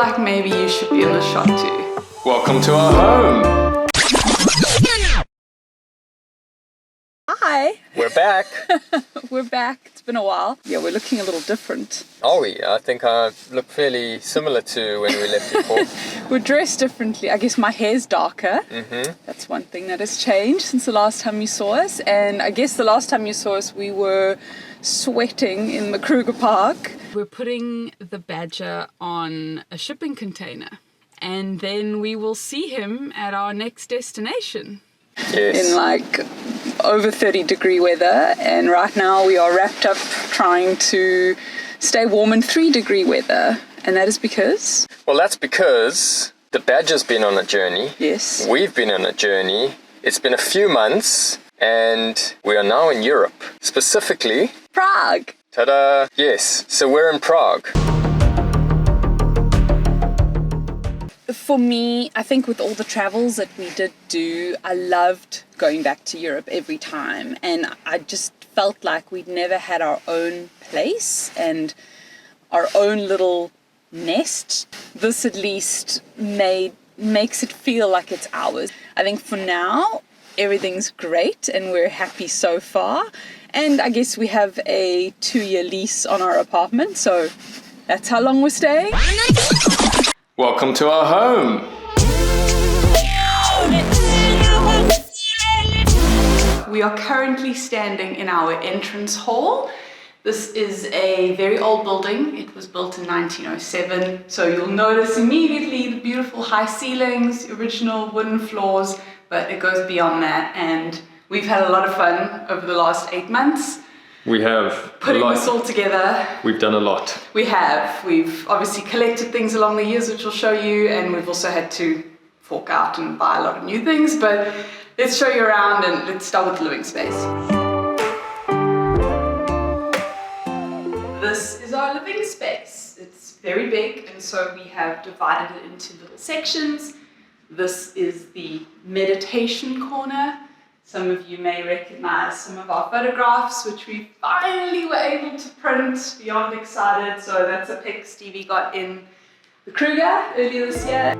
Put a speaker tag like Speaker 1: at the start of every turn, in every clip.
Speaker 1: like maybe you should be in the shot too.
Speaker 2: Welcome to our home.
Speaker 1: Hi.
Speaker 2: We're back.
Speaker 1: We're back. It's been a while. Yeah, we're looking a little different.
Speaker 2: Are we? I think I look fairly similar to when we left before.
Speaker 1: We're dressed differently. I guess my hair's darker.
Speaker 2: Mm-hmm.
Speaker 1: That's one thing that has changed since the last time you saw us. And I guess the last time you saw us, we were sweating in the Kruger Park. We're putting the badger on a shipping container. And then we will see him at our next destination.
Speaker 2: Yes.
Speaker 1: In like over 30-degree weather, and right now we are wrapped up trying to stay warm in 3-degree weather, and that is because?
Speaker 2: Well, that's because the badger's been on a journey.
Speaker 1: Yes.
Speaker 2: We've been on a journey. It's been a few months, and we are now in Europe, specifically
Speaker 1: Prague.
Speaker 2: Ta-da! Yes, so we're in Prague.
Speaker 1: For me, I think with all the travels that we did do, I loved going back to Europe every time, and I just felt like we'd never had our own place and our own little nest. This at least makes it feel like it's ours. I think for now, everything's great and we're happy so far, and I guess we have a 2-year lease on our apartment, so that's how long we're staying.
Speaker 2: Welcome to our home.
Speaker 1: We are currently standing in our entrance hall. This is a very old building. It was built in 1907. So you'll notice immediately the beautiful high ceilings, the original wooden floors, but it goes beyond that. And we've had a lot of fun over the last 8 months.
Speaker 2: We have
Speaker 1: putting this all together.
Speaker 2: We've done a lot.
Speaker 1: We have. We've obviously collected things along the years, which we'll show you, and we've also had to fork out and buy a lot of new things, but let's show you around and let's start with the living space. This is our living space. It's very big, and so we have divided it into little sections. This is the meditation corner. Some of you may recognize some of our photographs, which we finally were able to print. Beyond excited. So that's a pic Stevie got in the Kruger earlier this year.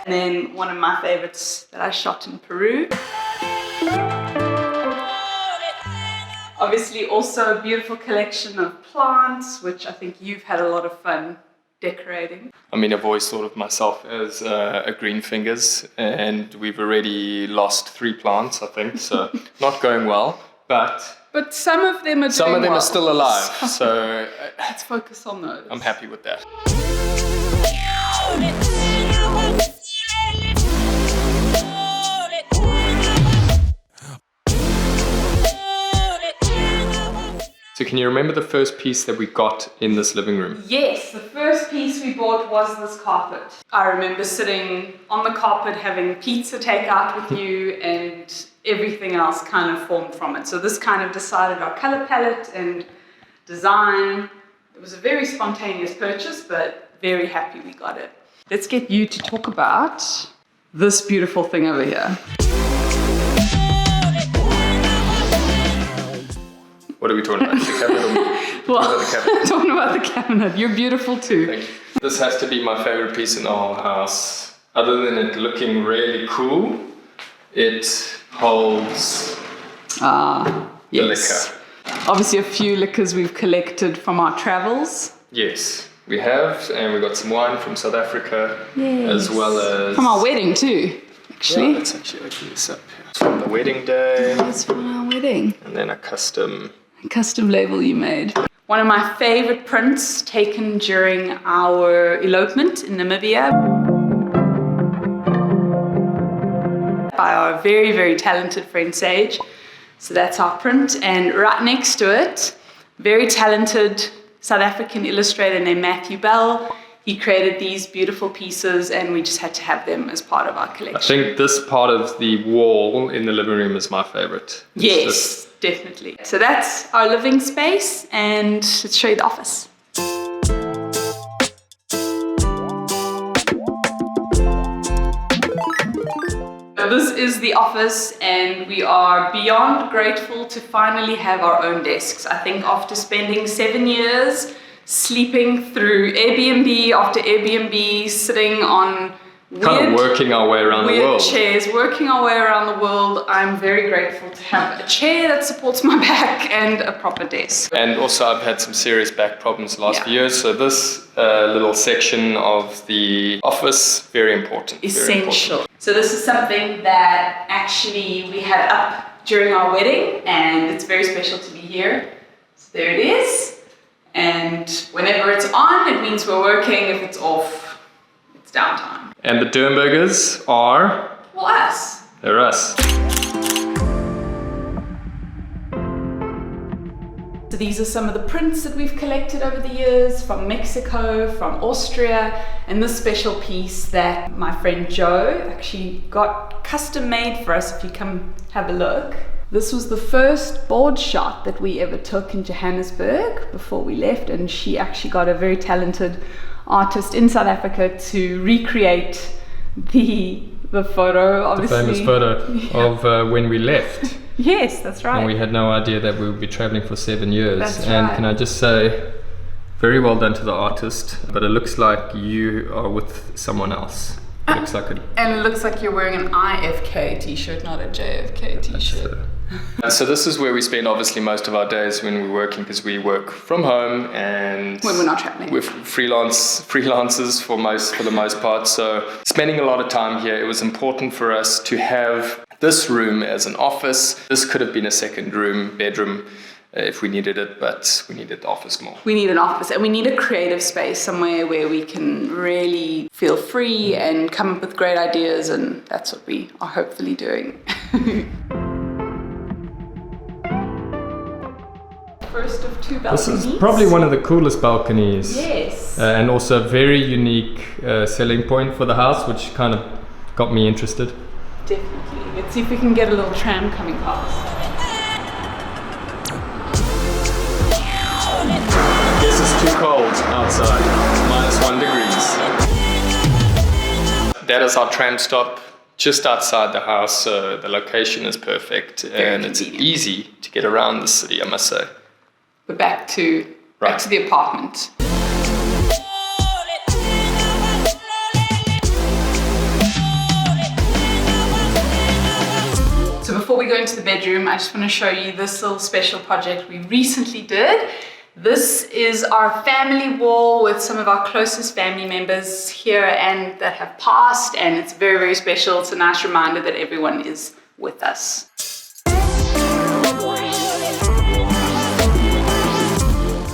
Speaker 1: And then one of my favorites that I shot in Peru. Obviously also a beautiful collection of plants, which I think you've had a lot of fun decorating.
Speaker 2: I mean, I've always thought of myself as a green fingers, and we've already lost 3 plants, I think, so not going well, but
Speaker 1: some of them are doing
Speaker 2: some of them
Speaker 1: well.
Speaker 2: are still alive, so
Speaker 1: let's focus on those.
Speaker 2: I'm happy with that. So can you remember the first piece that we got in this living room?
Speaker 1: Yes, the first piece we bought was this carpet. I remember sitting on the carpet having pizza takeout with you, and everything else kind of formed from it. So this kind of decided our color palette and design. It was a very spontaneous purchase, but very happy we got it. Let's get you to talk about this beautiful thing over here.
Speaker 2: What are we talking about? The cabinet or
Speaker 1: Well,
Speaker 2: the cabinet?
Speaker 1: talking about the cabinet. You're beautiful too.
Speaker 2: Thank you. This has to be my favorite piece in the whole house. Other than it looking really cool, it holds the
Speaker 1: Yes.
Speaker 2: liquor.
Speaker 1: Obviously a few liquors we've collected from our travels.
Speaker 2: Yes, we have, and we got some wine from South Africa, as well as
Speaker 1: From our wedding too, actually.
Speaker 2: Yeah, let's actually open this up here. It's from the wedding day,
Speaker 1: That's from our wedding.
Speaker 2: and then a custom
Speaker 1: Label you made. One of my favorite prints taken during our elopement in Namibia by our very, very talented friend Sage. So that's our print, and right next to it, very talented South African illustrator named Matthew Bell. He created these beautiful pieces, and we just had to have them as part of our collection.
Speaker 2: I think this part of the wall in the living room is my favorite.
Speaker 1: Yes, definitely. So that's our living space, and let's show you the office. this is the office, and we are beyond grateful to finally have our own desks. I think after spending 7 years sleeping through Airbnb after Airbnb, sitting on
Speaker 2: kind of working our way around the world.
Speaker 1: Chairs, working our way around the world, I'm very grateful to have a chair that supports my back and a proper desk.
Speaker 2: And also I've had some serious back problems the last few years, so this little section of the office, very important.
Speaker 1: Essential.
Speaker 2: Very important.
Speaker 1: So this is something that actually we had up during our wedding, and it's very special to be here. So there it is. And whenever it's on, it means we're working. If it's off, it's downtime.
Speaker 2: And the Dernburgers are?
Speaker 1: Well, us.
Speaker 2: They're us.
Speaker 1: So these are some of the prints that we've collected over the years from Mexico, from Austria, and this special piece that my friend Joe actually got custom made for us. If you come have a look. This was the first board shot that we ever took in Johannesburg before we left, and she actually got a very talented artist in South Africa to recreate the photo, obviously.
Speaker 2: The famous photo of when we left.
Speaker 1: Yes, that's right.
Speaker 2: And we had no idea that we would be traveling for 7 years.
Speaker 1: That's
Speaker 2: and
Speaker 1: right.
Speaker 2: Can I just say, very well done to the artist, but it looks like you are with someone else. Looks like it.
Speaker 1: And it looks like you're wearing an IFK t-shirt, not a JFK t-shirt.
Speaker 2: So this is where we spend obviously most of our days when we're working, because we work from home and
Speaker 1: when we're not traveling.
Speaker 2: We're freelancers for the most part. So spending a lot of time here, it was important for us to have this room as an office. This could have been a second bedroom if we needed it, but we needed the office more.
Speaker 1: We need an office, and we need a creative space, somewhere where we can really feel free and come up with great ideas, and that's what we are hopefully doing. First of two balconies.
Speaker 2: This is probably one of the coolest balconies.
Speaker 1: Yes.
Speaker 2: And also a very unique selling point for the house, which kind of got me interested.
Speaker 1: Definitely. Let's see if we can get a little tram coming past.
Speaker 2: I guess it's too cold outside. It's -1 degrees. That is our tram stop just outside the house, so the location is perfect. And it's easy to get around the city, I must say.
Speaker 1: But back to the apartment. So before we go into the bedroom, I just want to show you this little special project we recently did. This is our family wall with some of our closest family members here and that have passed, and it's very, very special. It's a nice reminder that everyone is with us.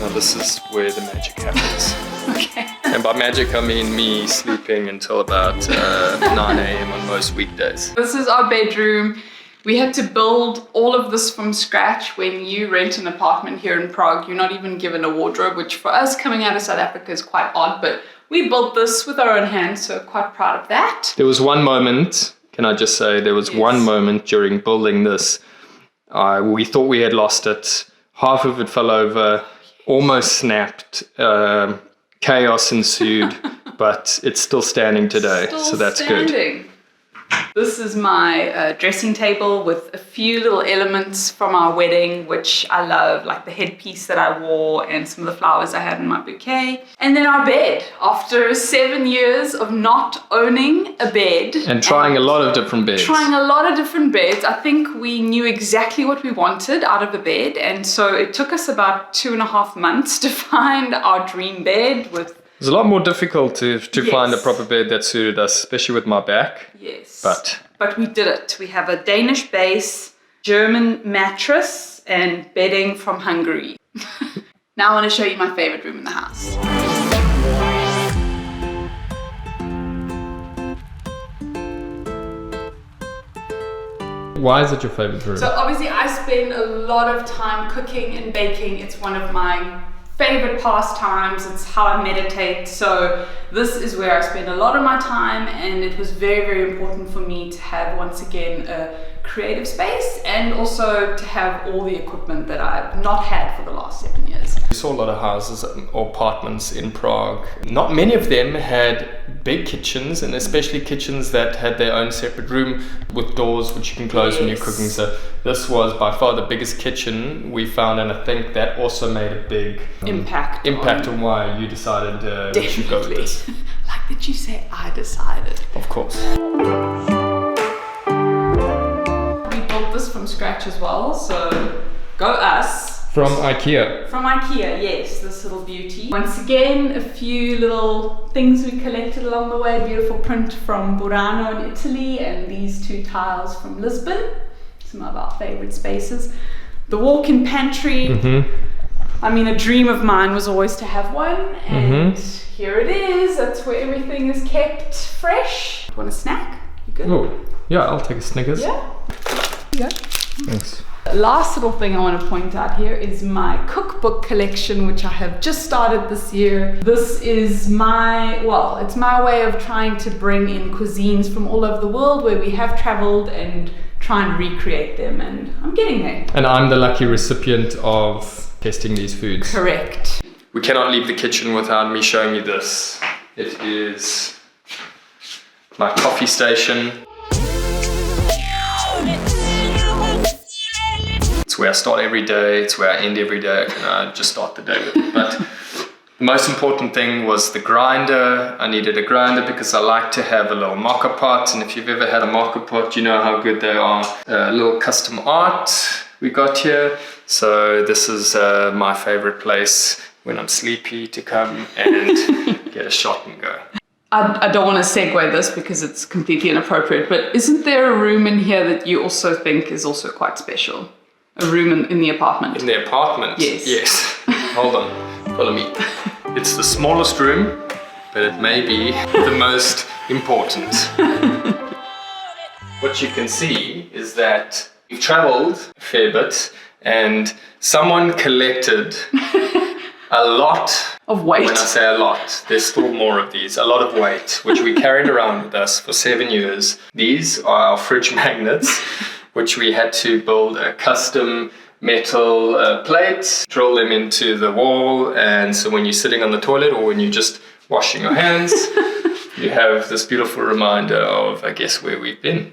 Speaker 2: Now this is where the magic happens.
Speaker 1: Okay.
Speaker 2: And by magic I mean me sleeping until about 9 a.m. on most weekdays.
Speaker 1: This is our bedroom. We had to build all of this from scratch. When you rent an apartment here in Prague, you're not even given a wardrobe, which for us coming out of South Africa is quite odd, but we built this with our own hands, so quite proud of that.
Speaker 2: There was one moment, can I just say, there was one moment during building this, we thought we had lost it. Half of it fell over, almost snapped, chaos ensued, but it's still standing today, so that's good.
Speaker 1: This is my dressing table with a few little elements from our wedding, which I love, like the headpiece that I wore and some of the flowers I had in my bouquet. And then our bed. After 7 years of not owning a bed.
Speaker 2: And trying a lot of different beds.
Speaker 1: I think we knew exactly what we wanted out of a bed. And so it took us about 2.5 months to find our dream bed with.
Speaker 2: It was a lot more difficult to find a proper bed that suited us, especially with my back.
Speaker 1: Yes.
Speaker 2: But
Speaker 1: we did it. We have a Danish base, German mattress, and bedding from Hungary. Now I want to show you my favorite room in the house.
Speaker 2: Why is it your favorite room?
Speaker 1: So obviously I spend a lot of time cooking and baking. It's one of my favorite pastimes. It's how I meditate. So this is where I spend a lot of my time, and it was very, very important for me to have, once again, a creative space, and also to have all the equipment that I've not had for the last 7 years.
Speaker 2: We saw a lot of houses or apartments in Prague. Not many of them had big kitchens, and especially kitchens that had their own separate room with doors which you can close when you're cooking. So this was by far the biggest kitchen we found, and I think that also made a big
Speaker 1: impact
Speaker 2: on why you decided we should go with this.
Speaker 1: Like that you say, I decided.
Speaker 2: Of course.
Speaker 1: We built this from scratch as well, so go us.
Speaker 2: From IKEA.
Speaker 1: From IKEA, yes, this little beauty. Once again, a few little things we collected along the way. Beautiful print from Burano in Italy, and these 2 tiles from Lisbon. Some of our favorite spaces. The walk-in pantry. I mean, a dream of mine was always to have one, and here it is. That's where everything is kept fresh. Want a snack? You good?
Speaker 2: Oh, yeah, I'll take a Snickers.
Speaker 1: Yeah. Here you go.
Speaker 2: Thanks.
Speaker 1: Last little thing I want to point out here is my cookbook collection, which I have just started this year. This is it's my way of trying to bring in cuisines from all over the world where we have traveled and try and recreate them, and I'm getting there.
Speaker 2: And I'm the lucky recipient of testing these foods.
Speaker 1: Correct.
Speaker 2: We cannot leave the kitchen without me showing you this. It is my coffee station. It's where I start every day, it's where I end every day, and I just start the day with it. But the most important thing was the grinder. I needed a grinder because I like to have a little mocha pot, and if you've ever had a mocha pot, you know how good they are. A little custom art we got here. So this is my favorite place when I'm sleepy to come and get a shot and go.
Speaker 1: I don't want to segue this because it's completely inappropriate, but isn't there a room in here that you also think is also quite special? A room in the apartment?
Speaker 2: In the apartment?
Speaker 1: Yes.
Speaker 2: Yes. Hold on, follow me. It's the smallest room, but it may be the most important. What you can see is that we've traveled a fair bit, and someone collected a lot
Speaker 1: of weight.
Speaker 2: When I say a lot, there's still more of these. A lot of weight, which we carried around with us for 7 years. These are our fridge magnets, which we had to build a custom metal plate, drill them into the wall, and so when you're sitting on the toilet or when you're just washing your hands, you have this beautiful reminder of, I guess, where we've been.